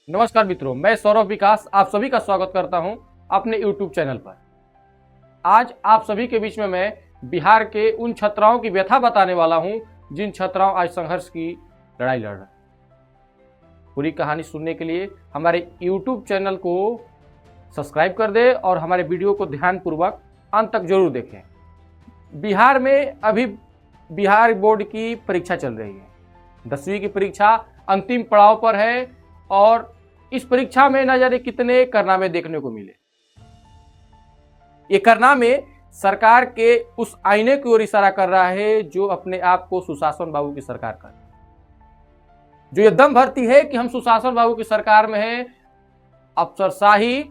नमस्कार मित्रों, मैं सौरभ विकास आप सभी का स्वागत करता हूं अपने YouTube चैनल पर। आज आप सभी के बीच में मैं बिहार के उन छात्राओं की व्यथा बताने वाला हूं जिन छात्राओं आज संघर्ष की लड़ाई लड़ रहे हैं। पूरी कहानी सुनने के लिए हमारे YouTube चैनल को सब्सक्राइब कर दें और हमारे वीडियो को ध्यानपूर्वक अंत तक जरूर देखें। बिहार में अभी बिहार बोर्ड की परीक्षा चल रही है। 10वीं की परीक्षा अंतिम पड़ाव पर है और इस परीक्षा में न जाने कितने कारनामे देखने को मिले। ये कारनामे सरकार के उस आईने की ओर इशारा कर रहा है जो अपने आप को सुशासन बाबू की सरकार कर, जो ये दम भरती है कि हम सुशासन बाबू की सरकार में हैं। अफसरशाही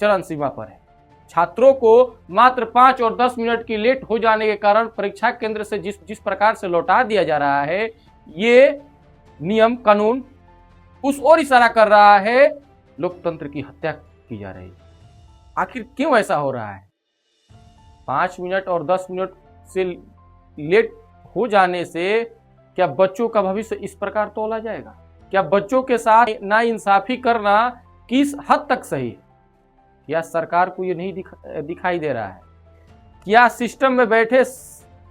चरम सीमा पर है। छात्रों को मात्र 5 और 10 मिनट की लेट हो जाने के कारण परीक्षा केंद्र से जिस प्रकार से लौटा दिया जा रहा है, ये नियम कानून उस ओर इशारा कर रहा है लोकतंत्र की हत्या की जा रही है। आखिर क्यों ऐसा हो रहा है? 5 मिनट और 10 मिनट से लेट हो जाने से क्या बच्चों का भविष्य इस प्रकार तोला जाएगा? क्या बच्चों के साथ नाइंसाफी करना किस हद तक सही है? क्या सरकार को ये नहीं दिखाई दे रहा है? क्या सिस्टम में बैठे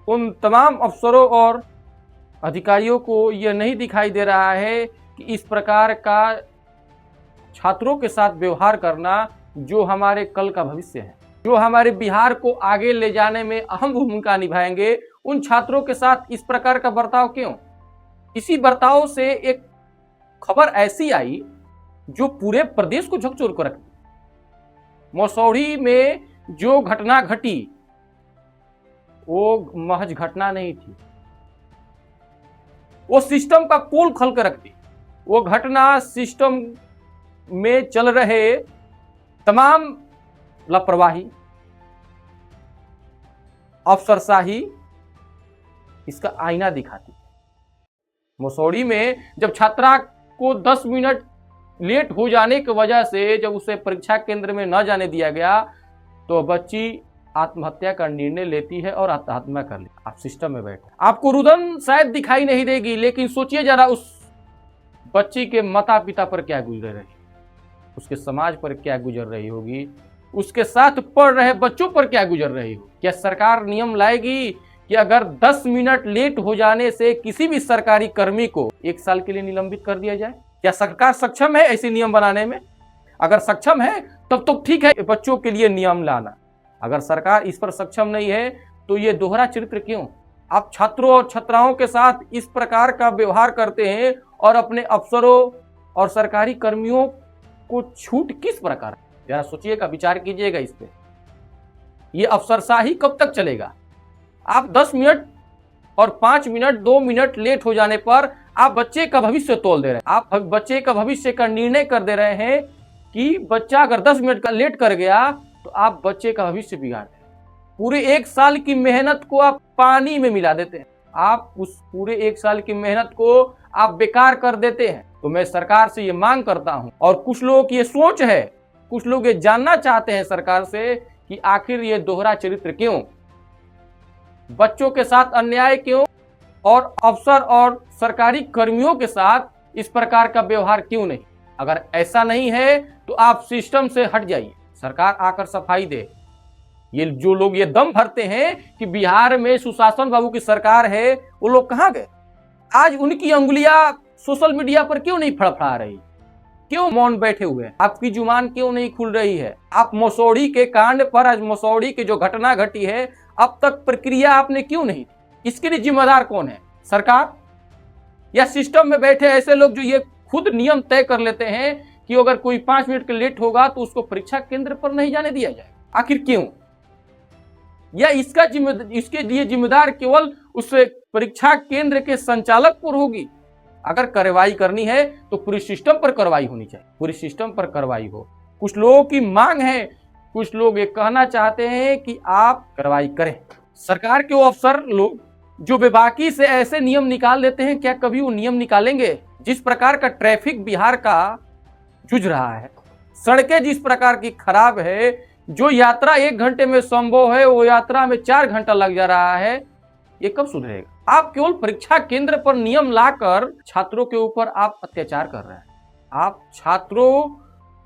उन तमाम अफसरों और अधिकारियों को यह नहीं दिखाई दे रहा है कि इस प्रकार का छात्रों के साथ व्यवहार करना जो हमारे कल का भविष्य है, जो हमारे बिहार को आगे ले जाने में अहम भूमिका निभाएंगे, उन छात्रों के साथ इस प्रकार का बर्ताव क्यों? इसी बर्ताव से एक खबर ऐसी आई जो पूरे प्रदेश को झकझोर कर रख दी। मसौढ़ी में जो घटना घटी वो महज घटना नहीं थी, वो सिस्टम का पोल खोल कर रख दी। वो घटना सिस्टम में चल रहे तमाम लापरवाही, अफसरशाही इसका आईना दिखाती है। मसौढ़ी में जब छात्रा को 10 मिनट लेट हो जाने की वजह से जब उसे परीक्षा केंद्र में न जाने दिया गया तो बच्ची आत्महत्या का निर्णय लेती है और आत्महत्या कर लेती है। आप सिस्टम में बैठे, आपको रुदन शायद दिखाई नहीं देगी, लेकिन सोचिए जरा उस बच्ची के माता पिता पर क्या गुजर रही, उसके समाज पर क्या गुजर रही होगी, उसके साथ पढ़ रहे बच्चों पर क्या गुजर रही होगी। क्या सरकार नियम लाएगी कि अगर 10 मिनट लेट हो जाने से किसी भी सरकारी कर्मी को 1 साल के लिए निलंबित कर दिया जाए? क्या सरकार सक्षम है ऐसे नियम बनाने में? अगर सक्षम है तब तो ठीक है बच्चों के लिए नियम लाना। अगर सरकार इस पर सक्षम नहीं है तो ये दोहरा चरित्र क्यों? आप छात्रों और छात्राओं के साथ इस प्रकार का व्यवहार करते हैं और अपने अफसरों और सरकारी कर्मियों को छूट किस प्रकार? जरा सोचिएगा, विचार कीजिएगा इस पे। ये अफसरशाही कब तक चलेगा? आप 10 मिनट और 5 मिनट 2 मिनट लेट हो जाने पर आप बच्चे का भविष्य तोल दे रहे हैं। आप बच्चे का भविष्य का निर्णय कर दे रहे हैं कि बच्चा अगर 10 मिनट का लेट कर गया तो आप बच्चे का भविष्य बिगाड़ दें। पूरे 1 साल की मेहनत को आप पानी में मिला देते हैं। आप उस पूरे 1 साल की मेहनत को आप बेकार कर देते हैं। तो मैं सरकार से ये मांग करता हूं, और कुछ लोगों की ये सोच है, कुछ लोग ये जानना चाहते हैं सरकार से कि आखिर ये दोहरा चरित्र क्यों, बच्चों के साथ अन्याय क्यों और अफसर और सरकारी कर्मियों के साथ इस प्रकार का व्यवहार क्यों नहीं? अगर ऐसा नहीं है तो आप सिस्टम से हट जाइए, सरकार आकर सफाई दे। ये जो लोग ये दम भरते हैं कि बिहार में सुशासन बाबू की सरकार है, वो लोग कहां गए? आज उनकी अंगुलियां सोशल मीडिया पर क्यों नहीं फड़फड़ा रही? क्यों मौन बैठे हुए हैं? आपकी जुबान क्यों नहीं खुल रही है? आप मसौढ़ी के कांड पर, आज मसौढ़ी की जो घटना घटी है, अब तक प्रक्रिया आपने क्यों नहीं? इसके लिए जिम्मेदार कौन है? सरकार या सिस्टम में बैठे ऐसे लोग जो ये खुद नियम तय कर लेते हैं कि अगर कोई 5 मिनट के लेट होगा तो उसको परीक्षा केंद्र पर नहीं जाने दिया जाए? आखिर क्यों? या इसके लिए जिम्मेदार केवल उस परीक्षा केंद्र के संचालक पर होगी? अगर कार्रवाई करनी है तो पूरी सिस्टम पर कार्रवाई होनी चाहिए, पूरी सिस्टम पर कार्रवाई हो। कुछ लोगों की मांग है, कुछ लोग ये कहना चाहते हैं कि आप कार्रवाई करें। सरकार के वो अफसर लोग जो बेबाकी से ऐसे नियम निकाल देते हैं, क्या कभी वो नियम निकालेंगे? जिस प्रकार का ट्रैफिक बिहार का जूझ रहा है, सड़कें जिस प्रकार की खराब है, जो यात्रा 1 घंटे में संभव है वो यात्रा में 4 घंटा लग जा रहा है, ये कब सुधरेगा? आप केवल परीक्षा केंद्र पर नियम लाकर छात्रों के ऊपर आप अत्याचार कर रहे हैं। आप छात्रों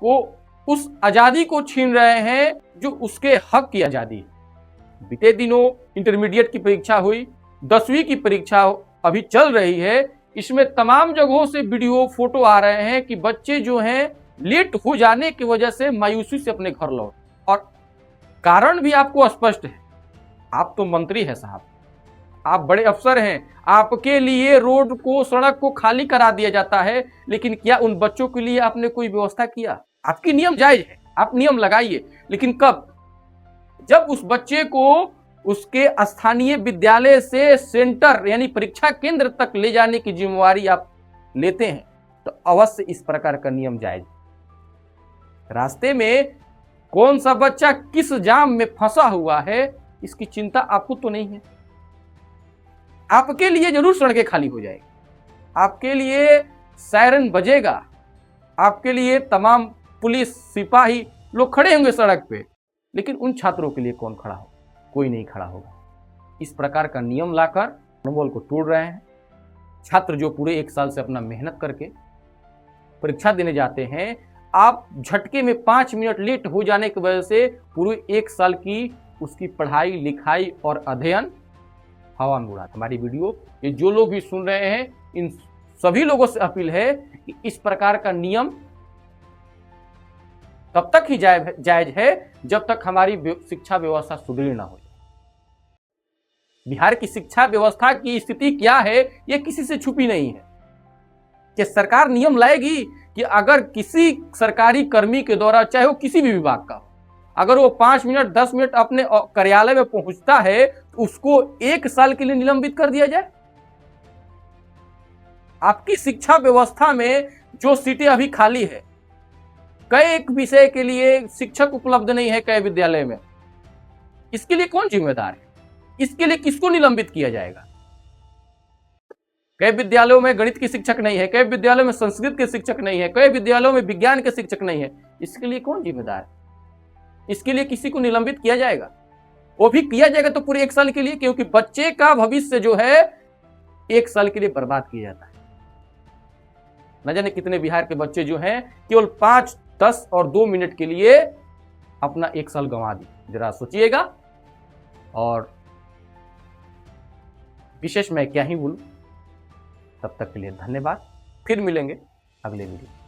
को उस आजादी को छीन रहे हैं जो उसके हक की आजादी है। बीते दिनों इंटरमीडिएट की परीक्षा हुई, 10वीं की परीक्षा अभी चल रही है। इसमें तमाम जगहों से वीडियो फोटो आ रहे हैं कि बच्चे जो हैं लेट हो जाने की वजह से मायूसी से अपने घर लौट, और कारण भी आपको स्पष्ट है। आप तो मंत्री हैं साहब, आप बड़े अफसर हैं, आपके लिए रोड को, सड़क को खाली करा दिया जाता है, लेकिन क्या उन बच्चों के लिए आपने कोई व्यवस्था किया? आपकी नियम जायज है, आप नियम लगाइए, लेकिन कब? जब उस बच्चे को उसके स्थानीय विद्यालय से सेंटर यानी परीक्षा केंद्र तक ले जाने की जिम्मेवारी आप लेते हैं तो अवश्य इस प्रकार का नियम जायज। रास्ते में कौन सा बच्चा किस जाम में फंसा हुआ है इसकी चिंता आपको तो नहीं है। आपके लिए जरूर सड़कें खाली हो जाएगी, आपके लिए सायरन बजेगा, आपके लिए तमाम पुलिस सिपाही लोग खड़े होंगे सड़क पे, लेकिन उन छात्रों के लिए कौन खड़ा हो? कोई नहीं खड़ा होगा। इस प्रकार का नियम लाकर मनोबल को तोड़ रहे हैं। छात्र जो पूरे 1 साल से अपना मेहनत करके परीक्षा देने जाते हैं, आप झटके में 5 मिनट लेट हो जाने की वजह से पूरे 1 साल की उसकी पढ़ाई लिखाई और अध्ययन हवा में उड़ा। हमारी वीडियो ये जो लोग भी सुन रहे हैं, इन सभी लोगों से अपील है कि इस प्रकार का नियम तब तक ही जायज है जब तक हमारी शिक्षा व्यवस्था सुदृढ़ न हो। बिहार की शिक्षा व्यवस्था की स्थिति क्या है यह किसी से छुपी नहीं है कि सरकार नियम लाएगी कि अगर किसी सरकारी कर्मी के द्वारा, चाहे वो किसी भी विभाग का हो, अगर वो 5 मिनट 10 मिनट अपने कार्यालय में पहुंचता है तो उसको 1 साल के लिए निलंबित कर दिया जाए। आपकी शिक्षा व्यवस्था में जो सीटें अभी खाली है, कई एक विषय के लिए शिक्षक उपलब्ध नहीं है कई विद्यालय में, इसके लिए कौन जिम्मेदार है? इसके लिए किसको निलंबित किया जाएगा? कई विद्यालयों में गणित की शिक्षक नहीं है, कई विद्यालयों में संस्कृत के शिक्षक नहीं है, कई विद्यालयों में विज्ञान के शिक्षक नहीं है, इसके लिए कौन जिम्मेदार है? इसके लिए किसी को निलंबित किया जाएगा, वो भी किया जाएगा तो पूरे 1 साल के लिए, क्योंकि बच्चे का भविष्य जो है 1 साल के लिए बर्बाद किया जाता है। न जाने कितने बिहार के बच्चे जो हैं केवल 5, 10 और 2 मिनट के लिए अपना 1 साल गंवा दिए। जरा सोचिएगा। और विशेष मैं क्या ही बोलूं। तब तक के लिए धन्यवाद, फिर मिलेंगे अगले वीडियो।